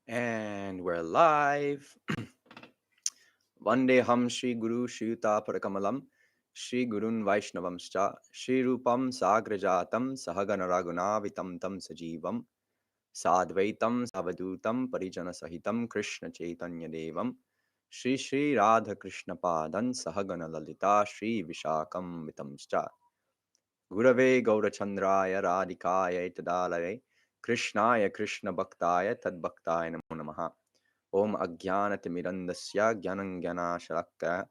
And we're live. Vandeham Shri Guru Shuyuta Parakamalam Shri Gurun Vaishnavamscha Shri Rupam Sagrajatam Sahagana Raghunavitam Tam Sajivam Sadvaitam Savadutam Parijana Sahitam Krishna Chaitanya Devam Shri Shri Radha Krishna Padan Sahagana Lalita Shri Vishakam Vitamscha Gurave Gaurachandraya Radhikaya Tadalare Krishnaya Krishna Bhaktaya Tad Bhaktaya Namo Namaha Om Ajnanatimirandasya Gyanangyana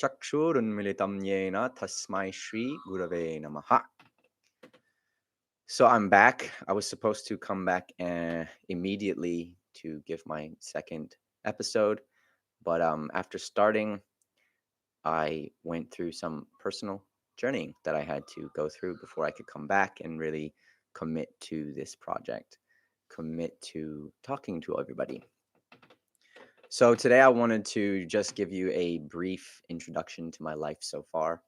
Chakshurunmilitam Yena Tasmai Shri Gurave Namaha. So I'm back. I was supposed to come back immediately to give my second episode, but after starting, I went through some personal journeying that I had to go through before I could come back and really commit to this project, commit to talking to everybody. So today I wanted to just give you a brief introduction to my life so far,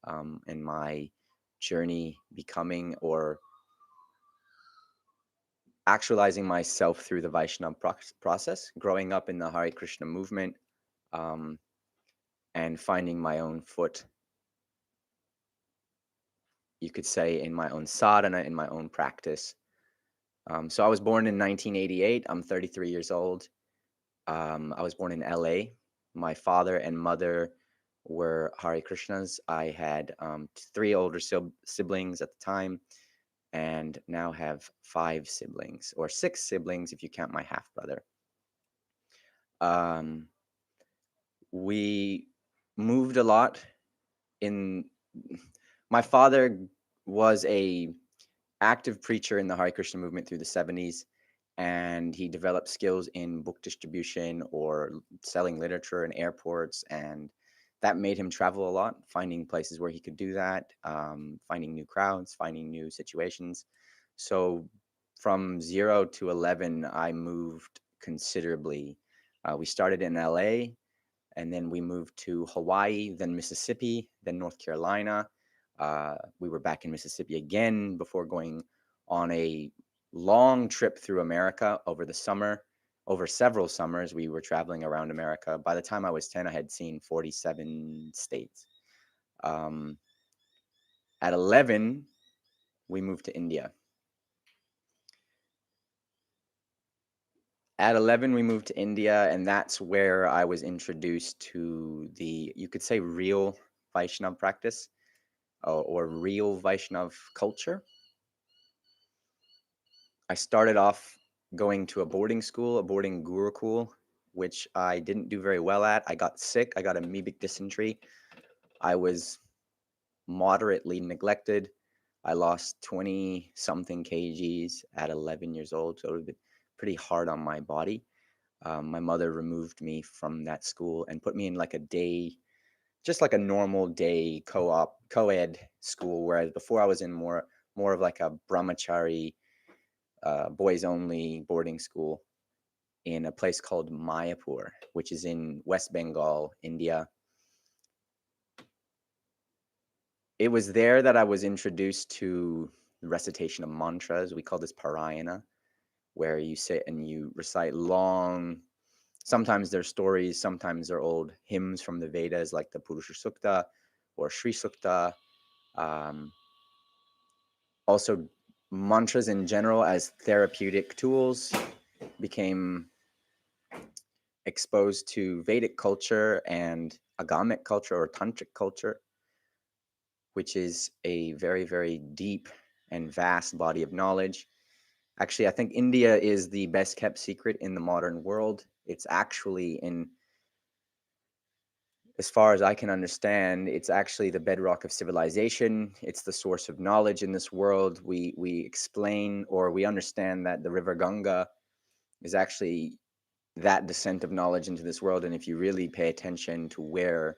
and my journey becoming or actualizing myself through the Vaishnava process, growing up in the Hare Krishna movement, and finding my own foot, you could say, in my own sadhana, in my own practice. So I was born in 1988. I'm 33 years old. I was born in LA. My father and mother were Hare Krishnas. I had 3 older siblings at the time, and now have 5 siblings, or 6 siblings if you count my half brother. We moved a lot. My father was a active preacher in the Hare Krishna movement through the 70s, and he developed skills in book distribution or selling literature in airports, and that made him travel a lot, finding places where he could do that, finding new crowds, finding new situations. So from 0 to 11, I moved considerably. We started in LA, and then we moved to Hawaii, then Mississippi, then North Carolina. We were back in Mississippi again before going on a long trip through America over the summer. Over several summers, we were traveling around America. By the time I was 10, I had seen 47 states. At 11, we moved to India. At 11, we moved to India, and that's where I was introduced to the, you could say, real Vaishnava practice, or real Vaishnav culture. I started off going to a boarding school, a boarding gurukul, which I didn't do very well at. I got sick. I got amoebic dysentery. I was moderately neglected. I lost 20 something kgs at 11 years old, so it was pretty hard on my body. My mother removed me from that school and put me in like a day, just like a normal day co-ed school, whereas before I was in more of like a brahmachari, boys only boarding school in a place called Mayapur, which is in West Bengal, India. It was there that I was introduced to the recitation of mantras. We call this parayana, where you sit and you recite long, sometimes they're stories, sometimes they're old hymns from the Vedas, like the Purusha Sukta or Sri Sukta. Also, mantras in general as therapeutic tools became exposed to Vedic culture and Agamic culture or Tantric culture, which is a very, very deep and vast body of knowledge. Actually, I think India is the best kept secret in the modern world. It's actually, as far as I can understand, it's actually the bedrock of civilization. It's the source of knowledge in this world. We explain, or we understand, that the river Ganga is actually that descent of knowledge into this world. And if you really pay attention to where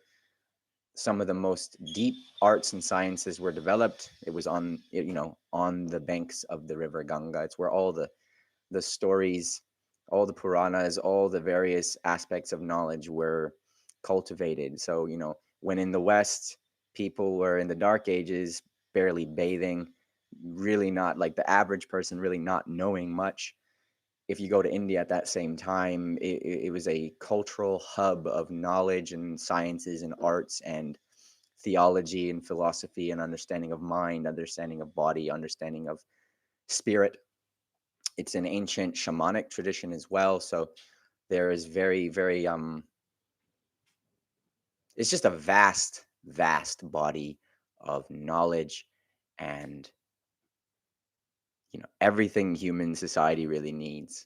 some of the most deep arts and sciences were developed, it was on the banks of the river Ganga. It's where all the stories, all the Puranas, all the various aspects of knowledge were cultivated. So, when in the West, people were in the Dark Ages barely bathing, really not, like the average person, really not knowing much. if you go to India at that same time, it was a cultural hub of knowledge and sciences and arts and theology and philosophy and understanding of mind, understanding of body, understanding of spirit. It's an ancient shamanic tradition as well. So there is very, very, it's just a vast, vast body of knowledge and, everything human society really needs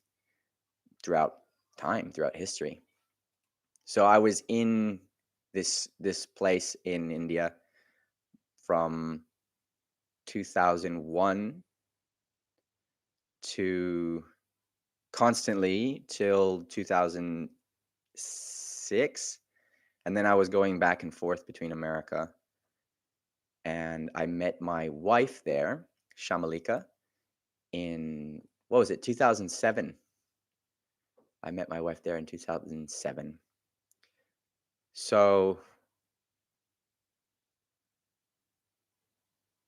throughout time, throughout history. So I was in this place in India from 2001 to constantly till 2006, and then I was going back and forth between America, and I met my wife there, Shamalika, in, what was it, 2007. I met my wife there in 2007. So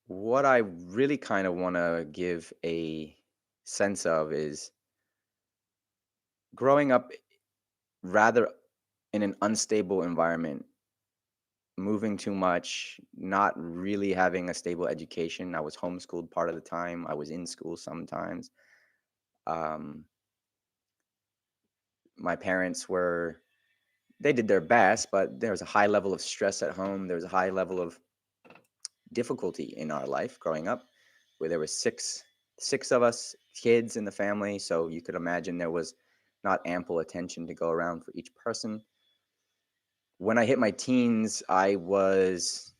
what I really kind of want to give a sense of is growing up rather in an unstable environment, moving too much, not really having a stable education. I was homeschooled part of the time. I was in school sometimes. Um, my parents they did their best, but there was a high level of stress at home. There was a high level of difficulty in our life growing up, where there was six of us kids in the family. So you could imagine there was not ample attention to go around for each person. When I hit my teens, I was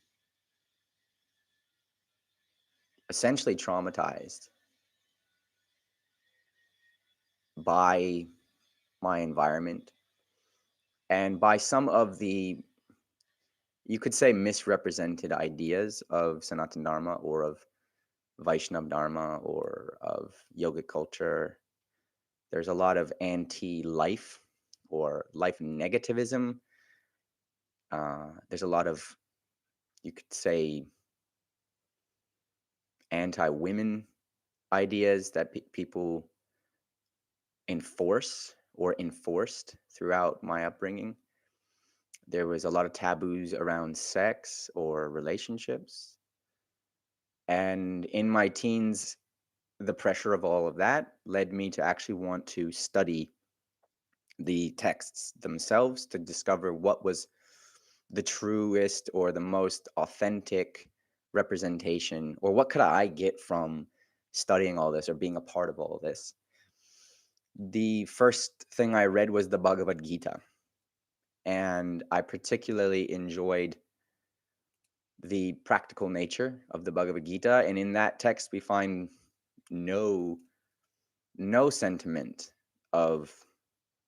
essentially traumatized by my environment and by some of the, you could say, misrepresented ideas of Sanatana Dharma or of Vaishnava Dharma or of yoga culture. There's a lot of anti-life or life negativism. There's a lot of, you could say, anti-women ideas that people enforce or enforced throughout my upbringing. There was a lot of taboos around sex or relationships. And in my teens, the pressure of all of that led me to actually want to study the texts themselves to discover what was the truest or the most authentic representation, or what could I get from studying all this or being a part of all this. The first thing I read was the Bhagavad Gita, and I particularly enjoyed the practical nature of the Bhagavad Gita. And in that text, we find no sentiment of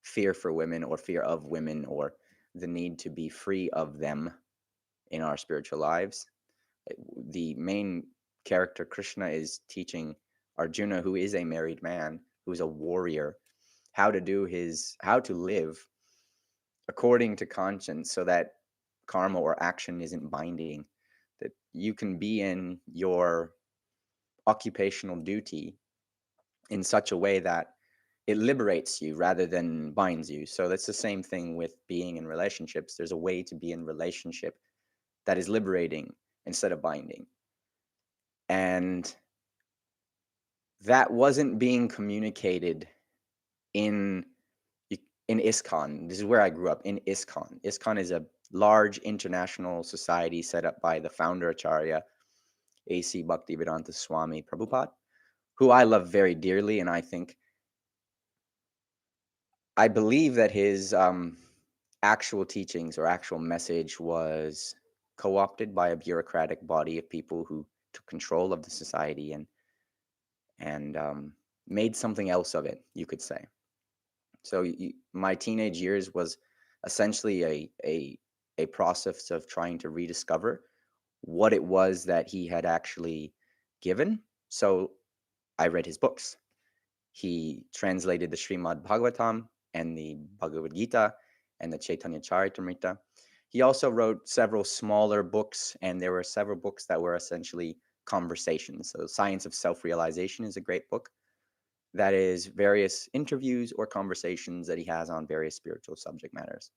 fear for women or fear of women or the need to be free of them in our spiritual lives. The main character, Krishna, is teaching Arjuna, who is a married man, who is a warrior, how to live according to conscience so that karma or action isn't binding, that you can be in your occupational duty in such a way that it liberates you rather than binds you. So that's the same thing with being in relationships. There's a way to be in relationship that is liberating instead of binding. And that wasn't being communicated in ISKCON. This is where I grew up, in ISKCON. ISKCON is a large international society set up by the founder Acharya, A.C. Bhaktivedanta Swami Prabhupada, who I love very dearly, and I believe that his actual teachings or actual message was co-opted by a bureaucratic body of people who took control of the society and made something else of it, you could say. So my teenage years was essentially a process of trying to rediscover what it was that he had actually given. So I read his books. He translated the Srimad Bhagavatam and the Bhagavad Gita and the Chaitanya Charitamrita. He also wrote several smaller books, and there were several books that were essentially conversations. So Science of Self-Realization is a great book That is various interviews or conversations that he has on various spiritual subject matters.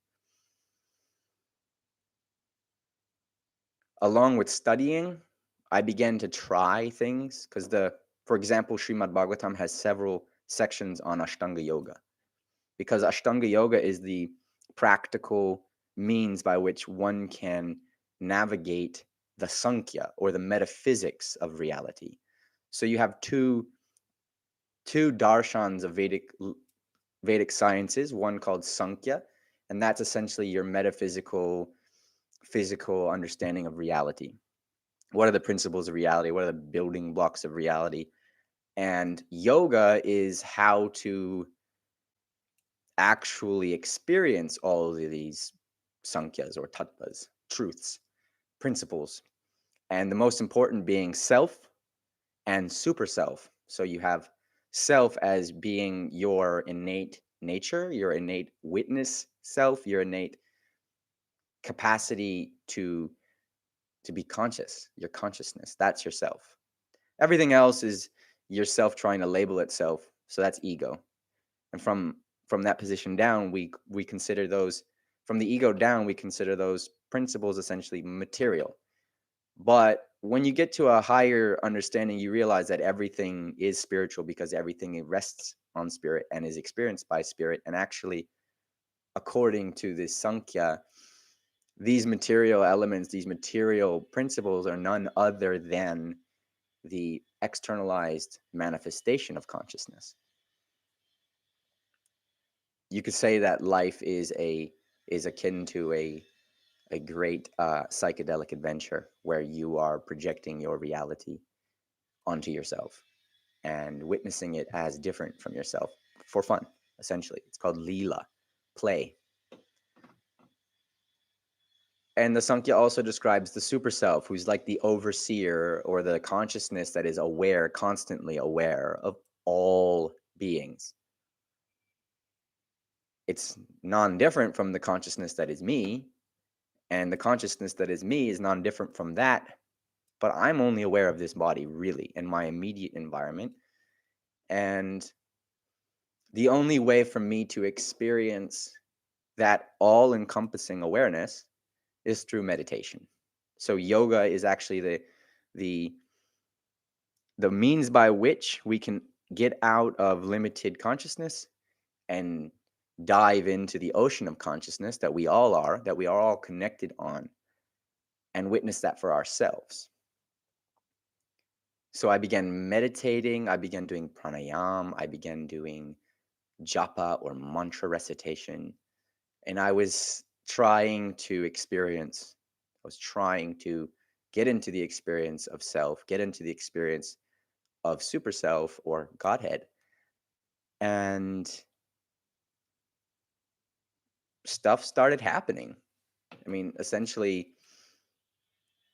Along with studying, I began to try things because for example, Srimad Bhagavatam has several sections on Ashtanga Yoga, because Ashtanga Yoga is the practical means by which one can navigate the Sankhya, or the metaphysics of reality. So you have two darshans of Vedic sciences, one called Sankhya, and that's essentially your metaphysical, physical understanding of reality. What are the principles of reality? What are the building blocks of reality? And yoga is how to actually experience all of these Sankhyas or tattvas, truths, principles. And the most important being self and super self. So you have self as being your innate nature, your innate witness self, your innate capacity to be conscious, your consciousness. That's yourself. Everything else is yourself trying to label itself. So that's ego. And from that position down, we consider those, from the ego down, we consider those principles essentially material. But when you get to a higher understanding, you realize that everything is spiritual, because everything rests on spirit and is experienced by spirit. And actually, according to this Sankhya, these material elements, these material principles are none other than the externalized manifestation of consciousness. You could say that life is akin to a great psychedelic adventure where you are projecting your reality onto yourself and witnessing it as different from yourself for fun, essentially. It's called Leela, play. And the Sankhya also describes the super self, who's like the overseer, or the consciousness that is aware, constantly aware of all beings. It's non-different from the consciousness that is me, and the consciousness that is me is non-different from that, but I'm only aware of this body, really, in my immediate environment. And the only way for me to experience that all-encompassing awareness is through meditation. So yoga is actually the means by which we can get out of limited consciousness and dive into the ocean of consciousness that we all are, that we are all connected on, and witness that for ourselves. So I began meditating, I began doing pranayam, I began doing japa or mantra recitation, and I was trying to get into the experience of self, get into the experience of super self or Godhead. And stuff started happening. I mean, essentially,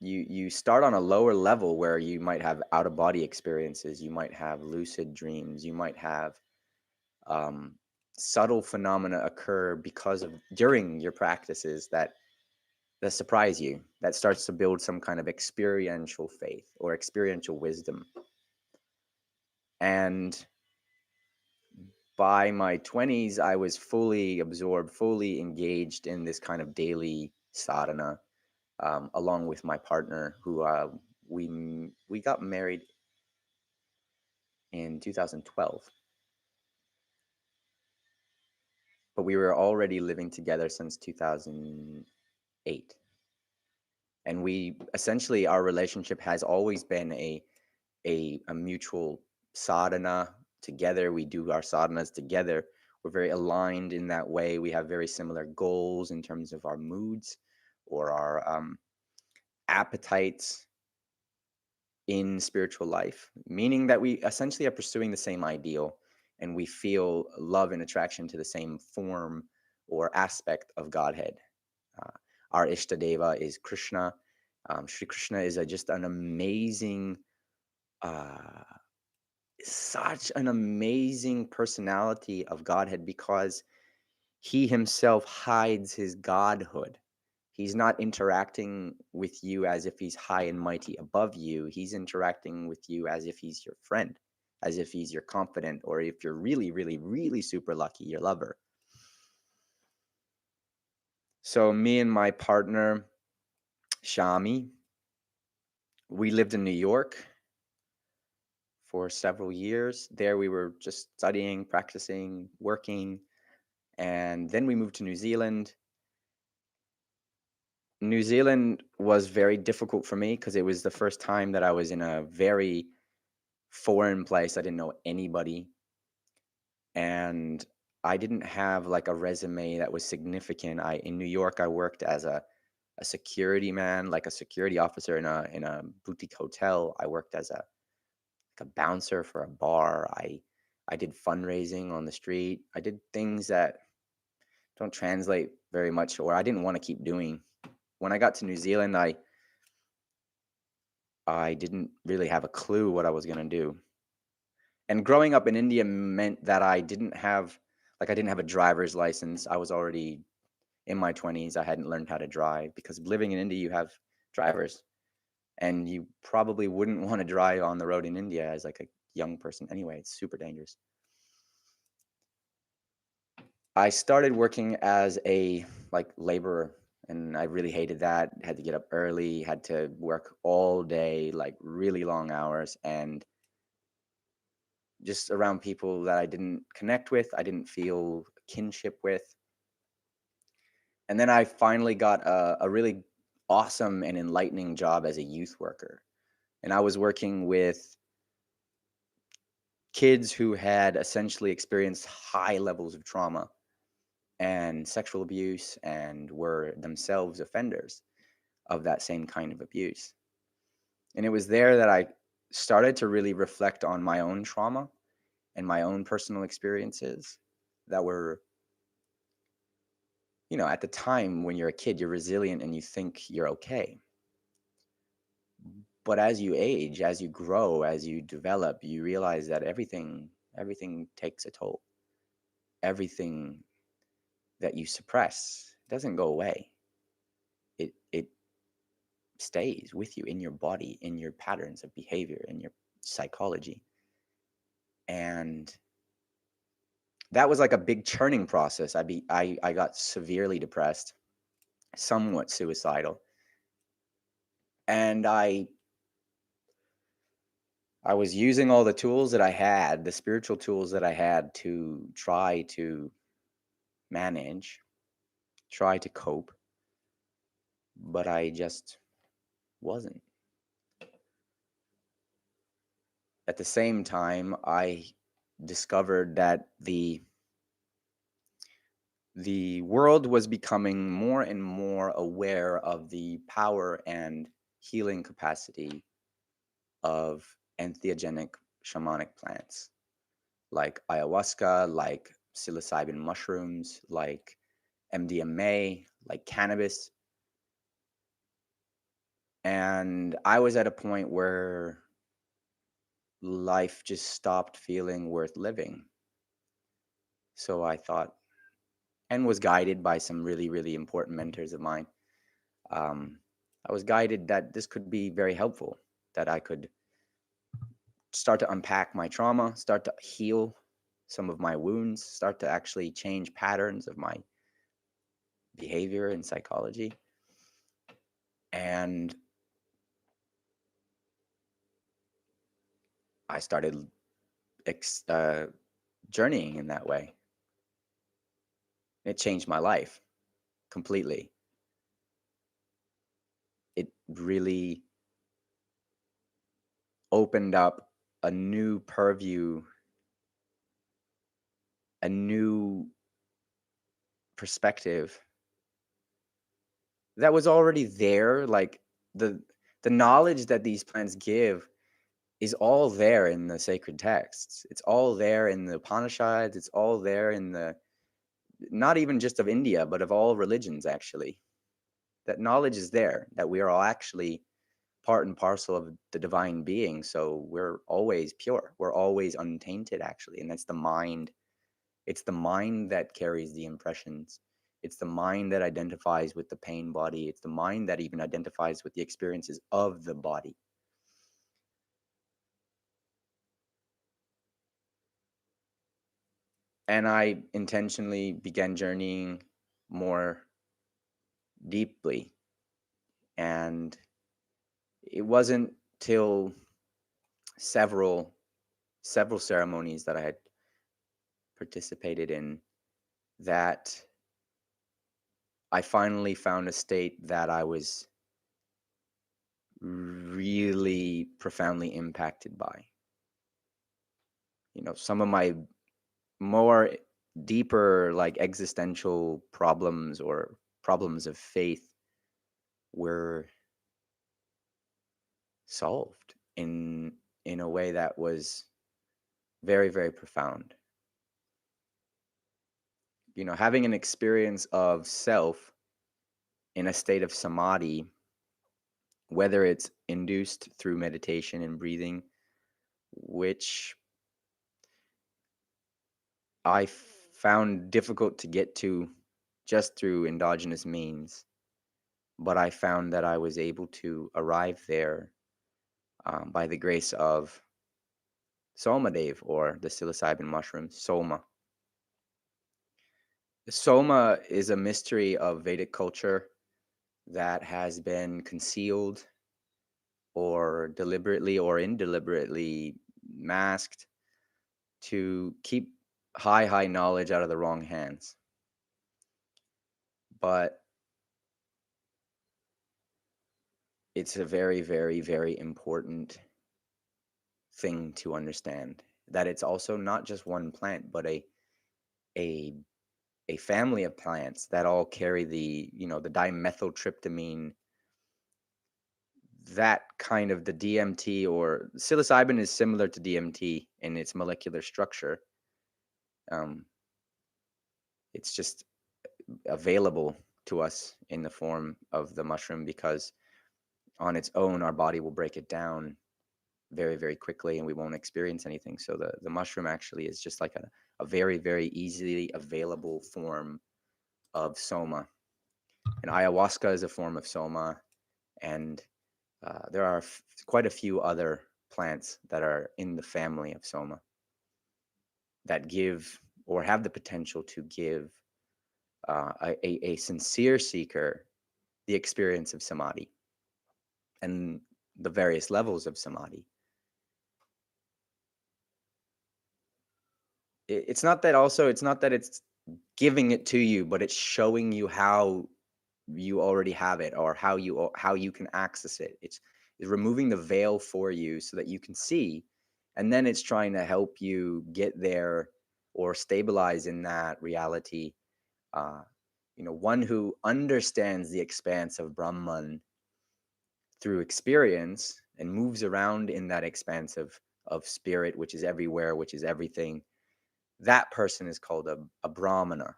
you start on a lower level where you might have out of body experiences, you might have lucid dreams, you might have subtle phenomena occur during your practices that surprise you, that starts to build some kind of experiential faith or experiential wisdom. And by my 20s, I was fully absorbed, fully engaged in this kind of daily sadhana, along with my partner, who we got married in 2012. But we were already living together since 2008. And we essentially, our relationship has always been a mutual sadhana together. We do our sadhanas together. We're very aligned in that way. We have very similar goals in terms of our moods or our appetites in spiritual life, meaning that we essentially are pursuing the same ideal, and we feel love and attraction to the same form or aspect of Godhead. Uh, our Ishtadeva is Krishna. Sri Krishna is just an amazing, such an amazing personality of Godhead, because he himself hides his godhood. He's not interacting with you as if he's high and mighty above you. He's interacting with you as if he's your friend. as if he's your confidant, or if you're really, really, really super lucky, your lover. So me and my partner, Shami, we lived in New York for several years. There we were just studying, practicing, working, and then we moved to New Zealand. New Zealand was very difficult for me because it was the first time that I was in a very foreign place. I didn't know anybody, and I didn't have like a resume that was significant. In New York, I worked as a security man, like a security officer in a boutique hotel. I worked as a bouncer for a bar. I did fundraising on the street. I did things that don't translate very much, or I didn't want to keep doing. When I got to New Zealand, I didn't really have a clue what I was going to do. And growing up in India meant that I didn't have a driver's license. I was already in my 20s. I hadn't learned how to drive because living in India, you have drivers, and you probably wouldn't want to drive on the road in India as like a young person anyway. It's super dangerous. I started working as a like laborer, and I really hated that. Had to get up early, had to work all day, like really long hours, and just around people that I didn't connect with, I didn't feel kinship with. And then I finally got a really awesome and enlightening job as a youth worker. And I was working with kids who had essentially experienced high levels of trauma and sexual abuse and were themselves offenders of that same kind of abuse. And it was there that I started to really reflect on my own trauma and my own personal experiences that were, at the time when you're a kid, you're resilient and you think you're okay. But as you age, as you grow, as you develop, you realize that everything takes a toll. Everything that you suppress doesn't go away. It stays with you in your body, in your patterns of behavior, in your psychology. And that was like a big churning process. I got severely depressed, somewhat suicidal. And I was using all the tools that I had, the spiritual tools that I had, to try to manage, try to cope, but I just wasn't. At the same time, I discovered that the world was becoming more and more aware of the power and healing capacity of entheogenic shamanic plants like ayahuasca, like psilocybin mushrooms, like MDMA, like cannabis. And I was at a point where life just stopped feeling worth living. So I thought, and was guided by some really, really important mentors of mine. I was guided that this could be very helpful, that I could start to unpack my trauma, start to heal some of my wounds, start to actually change patterns of my behavior and psychology. And I started journeying in that way. It changed my life completely. It really opened up a new purview, a new perspective that was already there. Like the knowledge that these plants give is all there in the sacred texts. It's all there in the Upanishads. It's all there in not even just of India, but of all religions, actually. That knowledge is there, that we are all actually part and parcel of the divine being. So we're always pure. We're always untainted, actually. And that's the mind. It's the mind that carries the impressions. It's the mind that identifies with the pain body. It's the mind that even identifies with the experiences of the body. And I intentionally began journeying more deeply. And it wasn't till several ceremonies that I had participated in that I finally found a state that I was really profoundly impacted by. Some of my more deeper, like, existential problems or problems of faith were solved in a way that was very, very profound. Having an experience of self in a state of samadhi, whether it's induced through meditation and breathing, which I found difficult to get to just through endogenous means, but I found that I was able to arrive there by the grace of Somadev, or the psilocybin mushroom, Soma. Soma is a mystery of Vedic culture that has been concealed or deliberately or indeliberately masked to keep high knowledge out of the wrong hands. But it's a very, very, very important thing to understand, that it's also not just one plant, but a a family of plants that all carry the dimethyltryptamine, that kind of the DMT, or psilocybin is similar to DMT in its molecular structure. Um, it's just available to us in the form of the mushroom because on its own, our body will break it down very, very quickly and we won't experience anything. So the mushroom actually is just like a very, very easily available form of soma. And ayahuasca is a form of soma. And there are quite a few other plants that are in the family of soma that give or have the potential to give a sincere seeker the experience of samadhi and the various levels of samadhi. It's not that it's giving it to you, but it's showing you how you already have it, or how you can access it. It's removing the veil for you so that you can see, and then it's trying to help you get there or stabilize in that reality. uh, One who understands the expanse of Brahman through experience and moves around in that expanse of spirit, which is everywhere, which is everything, that person is called a brahmana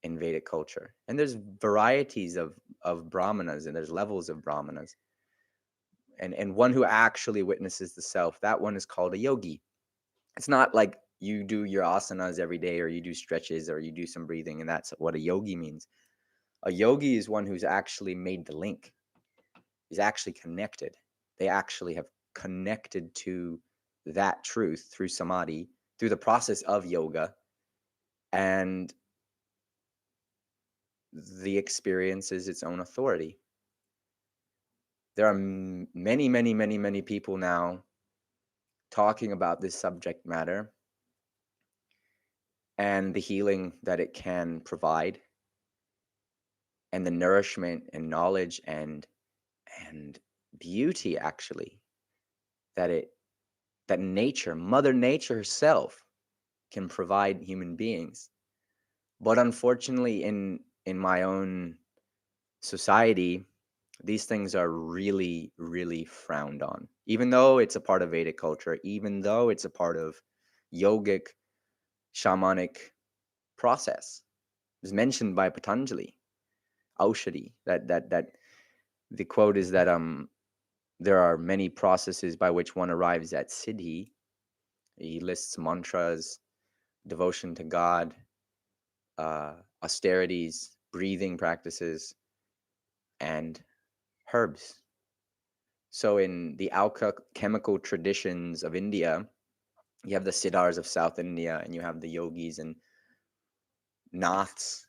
in Vedic culture. And there's varieties of brahmanas, and there's levels of brahmanas. And one who actually witnesses the self, that one is called a yogi. It's not like you do your asanas every day, or you do stretches, or you do some breathing, and that's what a yogi means. A yogi is one who's actually made the link. He's actually connected. They actually have connected to that truth through samadhi, through the process of yoga, and the experience is its own authority. There are many, many, many, many people now talking about this subject matter and the healing that it can provide, and the nourishment and knowledge and beauty, actually, that nature, Mother Nature herself, can provide human beings. But unfortunately, in my own society, these things are really, really frowned on. Even though it's a part of Vedic culture, even though it's a part of yogic, shamanic process. It was mentioned by Patanjali, Aushadhi, that the quote is that there are many processes by which one arrives at siddhi. He lists mantras, devotion to God, austerities, breathing practices, and herbs. So in the alchemical traditions of India, You have the Siddhars of South India, and you have the yogis and Naths.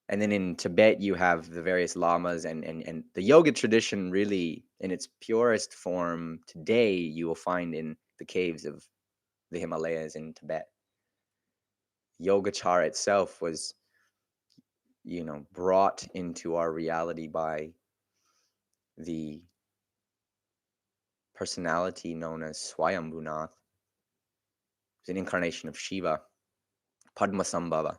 And then in Tibet, you have the various lamas, and the yoga tradition, really in its purest form today, you will find in the caves of the Himalayas in Tibet. Yogacara itself was, brought into our reality by the personality known as Swayambhunath. It's an incarnation of Shiva, Padmasambhava.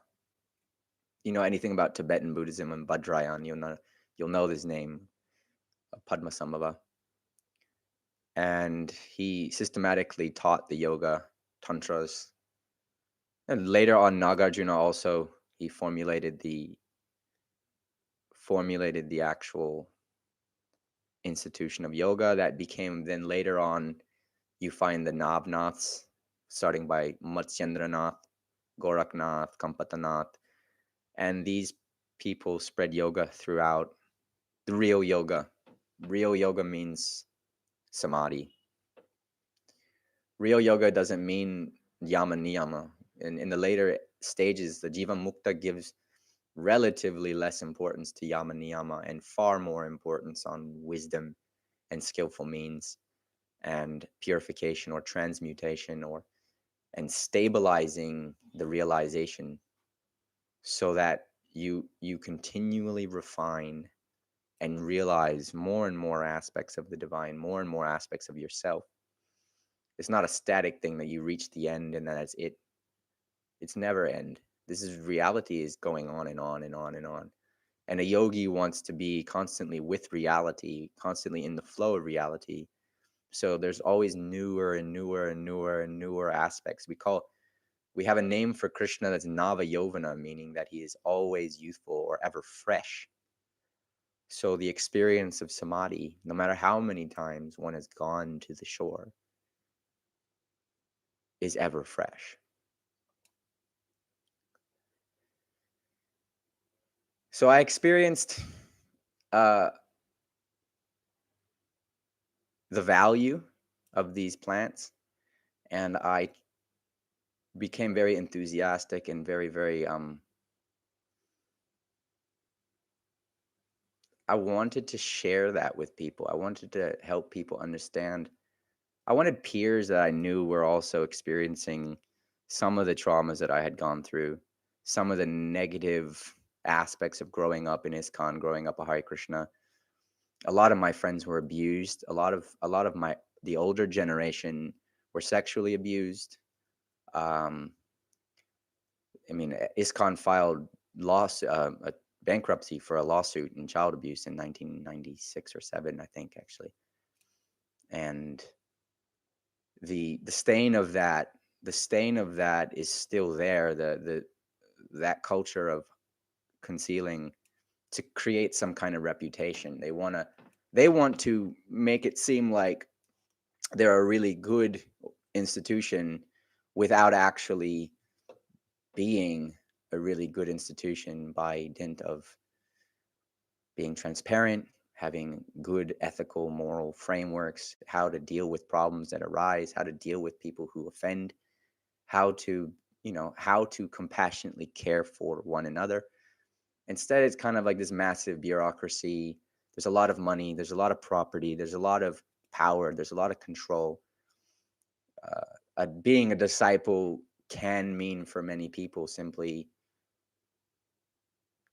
You know anything about Tibetan Buddhism and Vajrayana, you'll know this name, Padmasambhava. And he systematically taught the yoga tantras. And later on, Nagarjuna also, he formulated the actual institution of yoga that became, then later on, you find the Navnaths, starting by Matsyendranath, Goraknath, Kampatanath, and these people spread yoga throughout. The real yoga. Real yoga means samadhi. Real yoga doesn't mean yama niyama. In the later stages, the Jiva Mukta gives relatively less importance to yama niyama and far more importance on wisdom and skillful means and purification or transmutation and stabilizing the realization so that you continually refine and realize more and more aspects of the divine, more and more aspects of yourself. It's not a static thing that you reach the end and that's it. It's never end. This is reality is going on and on and on and on. And a yogi wants to be constantly with reality, constantly in the flow of reality. So there's always newer and newer and newer and newer aspects. We have a name for Krishna that's Nava Yovana, meaning that he is always youthful or ever fresh. So the experience of samadhi, no matter how many times one has gone to the shore, is ever fresh. So I experienced the value of these plants, and I became very enthusiastic and very, very I wanted to share that with people. I wanted to help people understand. I wanted peers that I knew were also experiencing some of the traumas that I had gone through, some of the negative aspects of growing up in ISKCON, growing up a Hare Krishna. A lot of my friends were abused. A lot of the older generation were sexually abused. I mean, ISKCON filed a bankruptcy for a lawsuit in child abuse in 1996 or 7, I think, actually. And the stain of that is still there. That culture of concealing to create some kind of reputation. They want to make it seem like they're a really good institution without actually being a really good institution by dint of being transparent, having good ethical, moral frameworks, how to deal with problems that arise, how to deal with people who offend, how to, how to compassionately care for one another. Instead, it's kind of like this massive bureaucracy. There's a lot of money, there's a lot of property, there's a lot of power, there's a lot of control. Being a disciple can mean for many people simply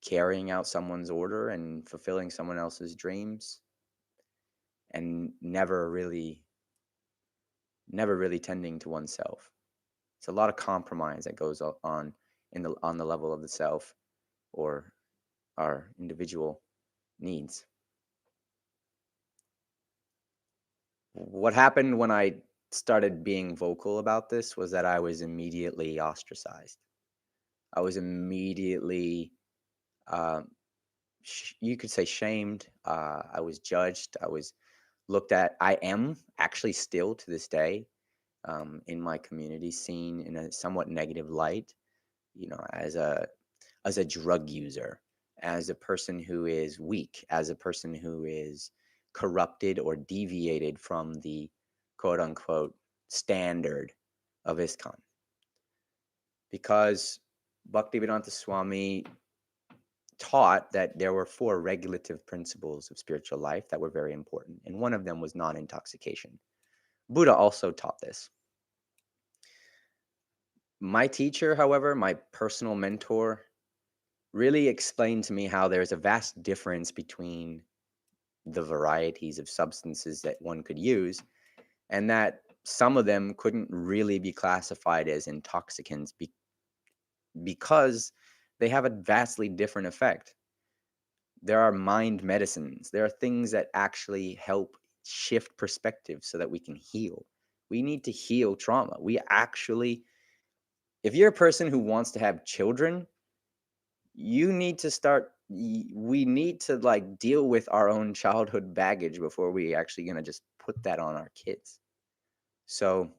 carrying out someone's order and fulfilling someone else's dreams and never really tending to oneself. It's a lot of compromise that goes on on the level of the self or our individual needs. What happened when I started being vocal about this was that I was immediately ostracized. I was immediately you could say shamed. I was judged. I was looked at. I am actually still to this day in my community seen in a somewhat negative light, as a drug user, as a person who is weak, as a person who is corrupted or deviated from the quote unquote standard of ISKCON, because Bhaktivedanta Swami taught that there were 4 regulative principles of spiritual life that were very important, and one of them was non-intoxication. Buddha also taught this. My teacher, however, my personal mentor, really explained to me how there's a vast difference between the varieties of substances that one could use, and that some of them couldn't really be classified as intoxicants because they have a vastly different effect. There are mind medicines. There are things that actually help shift perspective so that we can heal. We need to heal trauma. If you're a person who wants to have children, we need to like deal with our own childhood baggage before we actually going to just put that on our kids. So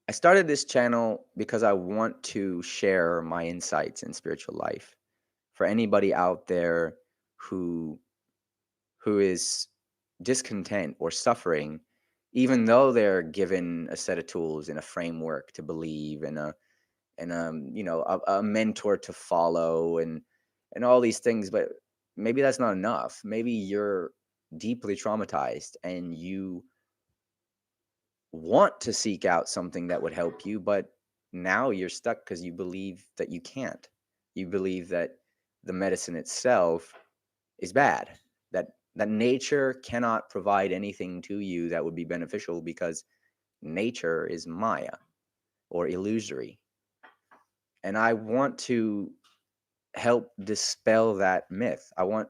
I started this channel because I want to share my insights in spiritual life for anybody out there who is discontent or suffering, even though they're given a set of tools and a framework to believe and a mentor to follow and all these things. But maybe that's not enough. Maybe you're deeply traumatized and you want to seek out something that would help you, but now you're stuck because you believe that you can't. You believe that the medicine itself is bad, that nature cannot provide anything to you that would be beneficial because nature is Maya or illusory. And I want to help dispel that myth. I want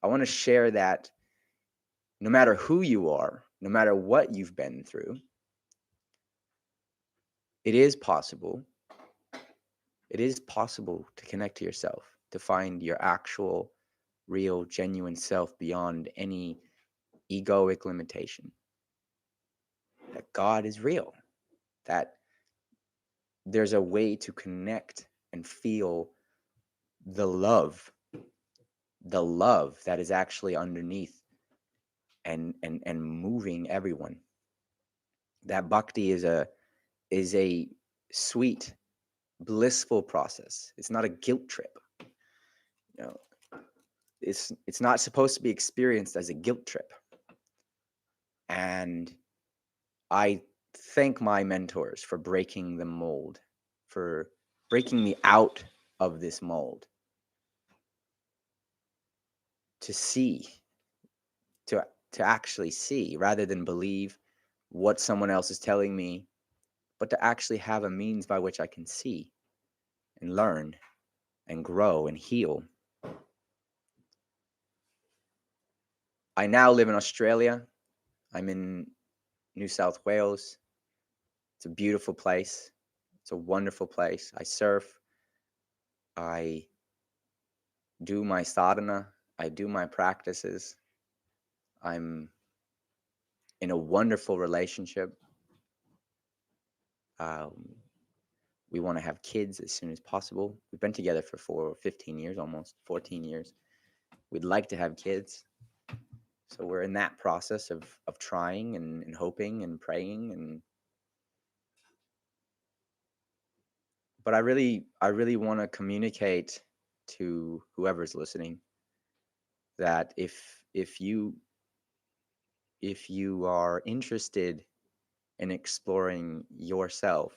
to share that no matter who you are, no matter what you've been through, it is possible. It is possible to connect to yourself, to find your actual, real, genuine self beyond any egoic limitation. That God is real, that there's a way to connect and feel the love that is actually underneath and moving everyone. That bhakti is a sweet, blissful process. It's not a guilt trip. You know, it's not supposed to be experienced as a guilt trip. And I thank my mentors for breaking the mold, for breaking me out of this mold to see, to actually see, rather than believe what someone else is telling me, but to actually have a means by which I can see and learn and grow and heal. I now live in Australia. I'm in New South Wales. It's a beautiful place. It's a wonderful place. I surf. I do my sadhana. I do my practices. I'm in a wonderful relationship. We want to have kids as soon as possible. We've been together for 15 years, almost 14 years. We'd like to have kids. So we're in that process of trying and hoping and praying. But I really want to communicate to whoever's listening that if you are interested in exploring yourself,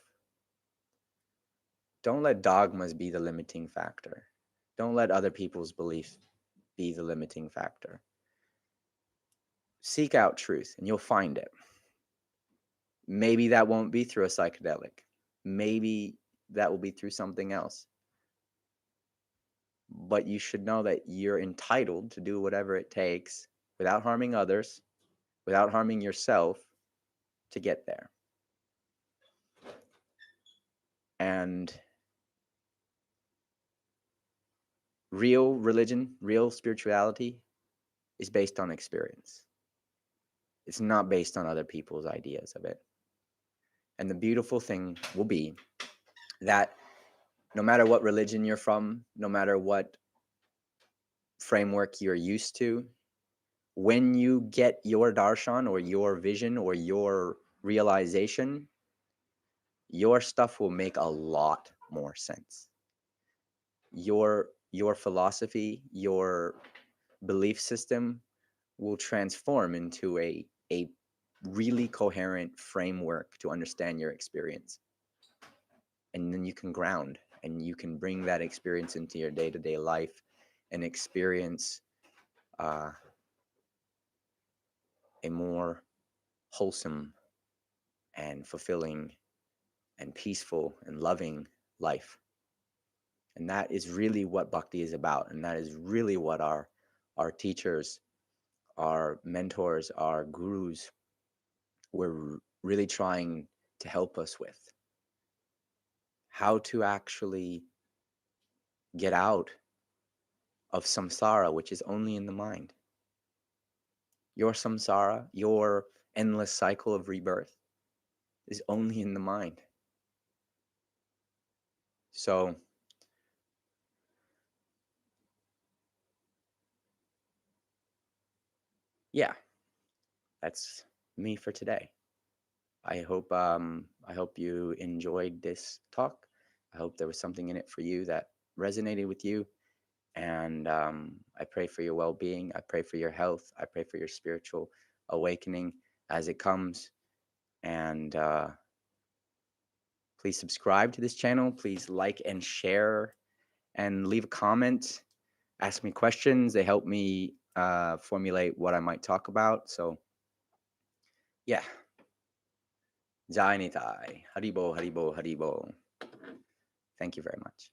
don't let dogmas be the limiting factor. Don't let other people's beliefs be the limiting factor. Seek out truth and you'll find it. Maybe that won't be through a psychedelic. Maybe that will be through something else. But you should know that you're entitled to do whatever it takes without harming others, without harming yourself, to get there. And real religion, real spirituality is based on experience. It's not based on other people's ideas of it. And the beautiful thing will be that no matter what religion you're from, no matter what framework you're used to, when you get your darshan or your vision or your realization, your stuff will make a lot more sense. Your philosophy, your belief system will transform into a really coherent framework to understand your experience. And then you can ground and you can bring that experience into your day-to-day life and experience a more wholesome and fulfilling and peaceful and loving life. And that is really what bhakti is about. And that is really what our teachers, our mentors, our gurus were really trying to help us with. How to actually get out of samsara, which is only in the mind. Your samsara, your endless cycle of rebirth, is only in the mind. So, yeah, that's me for today. I hope you enjoyed this talk. I hope there was something in it for you that resonated with you. And I pray for your well-being. I pray for your health. I pray for your spiritual awakening as it comes. And please subscribe to this channel. Please like and share and leave a comment. Ask me questions. They help me formulate what I might talk about. So, yeah. Jai Nitai. Haribo, Haribo, Haribo. Thank you very much.